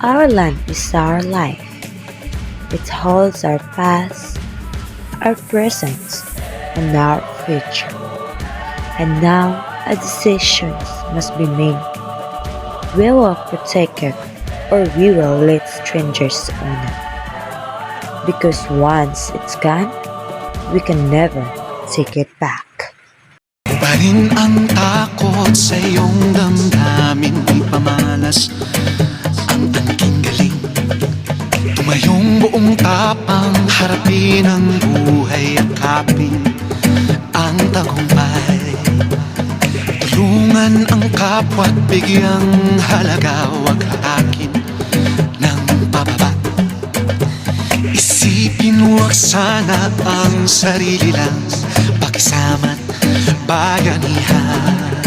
Our land is our life. It holds our past, our present, and our future. And now a decision must be made. We will protect it or we will let strangers own it. Because once it's gone, we can never take it back. Pa rin ang takot sa iyong damdamin, di pamalas ang angking galing. Tumayong buong tapang, harapin ang buhay, yakapin ang tagumpay. Tulungan ang kapwa't bigyang halaga, wag haakin ng pababa. Isipin wag sana ang sarili lang, pakisama't bayanihan.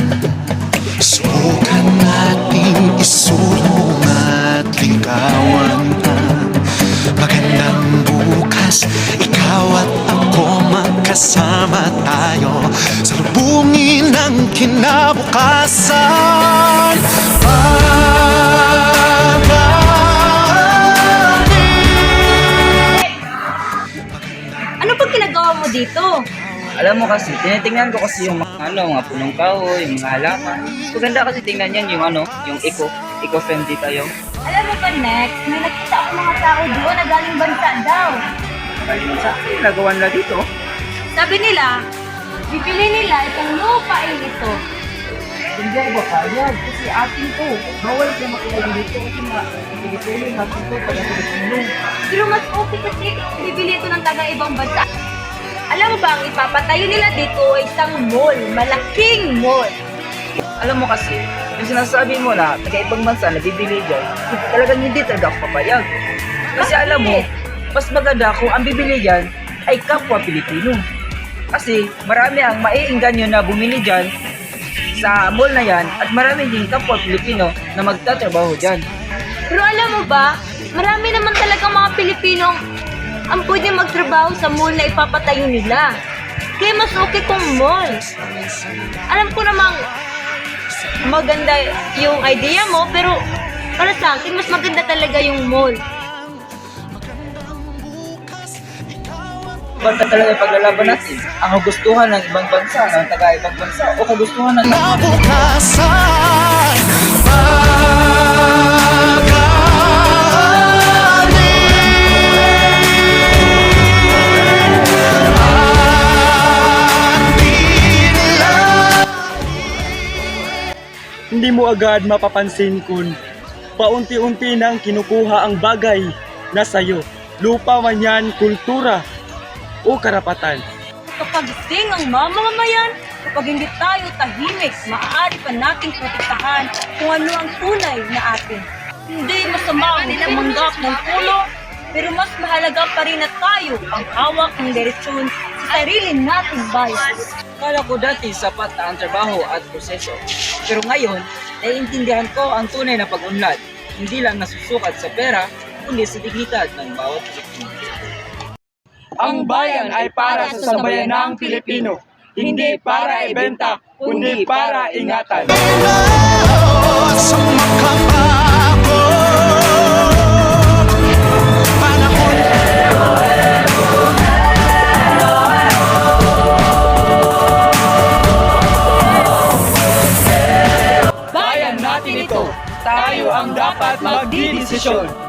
Subukan nating isulong at ligawan ang magandang bukas. Ikaw at ako magkasama tayo, salubungin ang kinabukasan. Ano pag ginagawa mo dito? Alam mo kasi, tinitingnan ko kasi yung mga punong kahoy, yung mga halaman. Maganda kasi tingnan yan yung yung eco-friendly tayo. Alam mo pa, next, may nakita ako mga tao doon na galing bansa daw. Kaya sa nagawa nila dito. Sabi nila, bibili nila itong lupain ito. Hindi ako papayag kasi atin to. Bawal ko makinig dito kasi pinipili natin to pag Pilipino. Pero mas okay kasi bibili ito ng taga-ibang bansa. Alam mo ba, ang ipapatayo nila dito ay isang mall, malaking mall. Alam mo kasi, yung sinasabi mo na taga-ibang bansa na bibili dyan, talagang hindi talaga ako papayag. Kasi alam mo, mas maganda kung ang bibili dyan ay kapwa Pilipino. Kasi marami ang maiingganyo na bumili dyan sa mall na yan at marami din kapwa Pilipino na magtatrabaho dyan. Pero alam mo ba, marami naman talagang mga Pilipinong ang pwede magtrabaho sa mall na ipapatayo nila. Kaya mas okay kung mall. Alam ko namang maganda yung idea mo, pero para sa akin, mas maganda talaga yung mall. Basta talaga paglalaban natin ang kagustuhan ng ibang bansa, ng taga-ibang bansa, o kagustuhan ng Nabukasan, Hindi mo agad mapapansin kung paunti-unti nang kinukuha ang bagay na sayo. Lupa man yan, kultura o karapatan. Kapag sing ang mamamayan, kapag hindi tayo tahimik, maaari pa nating protektahan kung ano ang tunay na atin. Hindi masama ang tumanggap ng tulong, pero mas mahalaga pa rin na tayo ang hawak ng diretsyon sa sarili nating bayan. Kala ko dati sapat na ang trabaho at proseso. Pero ngayon, naiintindihan ko ang tunay na pag-unlad. Hindi lang nasusukat sa pera, kundi sa dignidad ng bawat Pilipino. Ang bayan ay para sa sambayanang Pilipino. Hindi para ibenta, kundi para ingatan. sa makapako. Panahon Bayan natin ito. Tayo ang dapat magdidesisyon.